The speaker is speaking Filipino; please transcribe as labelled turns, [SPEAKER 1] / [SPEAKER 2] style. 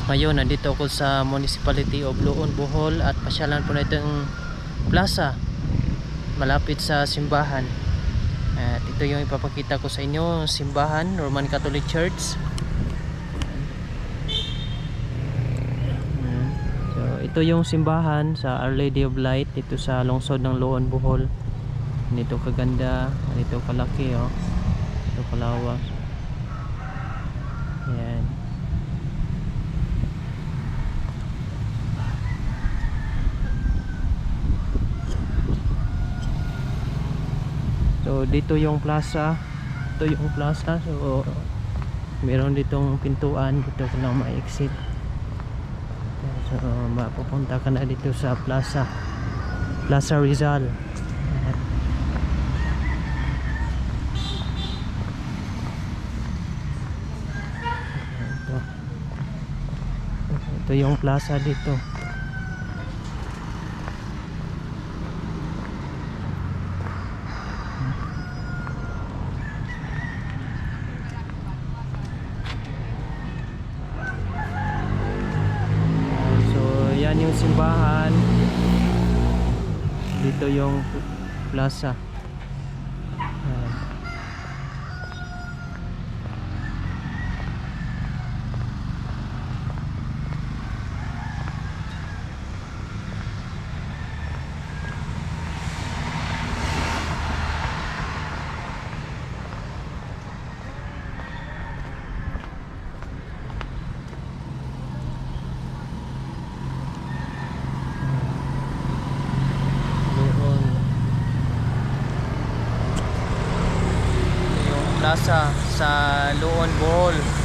[SPEAKER 1] Ngayon, nandito ako sa Municipality of Luon, Bohol at pasyalan po na itong plaza malapit sa simbahan. At ito yung ipapakita ko sa inyo, simbahan, Roman Catholic Church. So, ito yung simbahan sa Our Lady of Light dito sa lungsod ng Luon, Bohol. Ganito kaganda, ganito kalaki, oh. Ito kalawak. Ayan. So dito yung plaza. Ito yung plaza. So meron ditong pintuan dito ka lang ma-exit. So mapupunta ka na dito sa plaza, Plaza Rizal. Ito yung plaza dito. Yan yung simbahan, dito yung plaza. Plaza sa Luon, Bohol.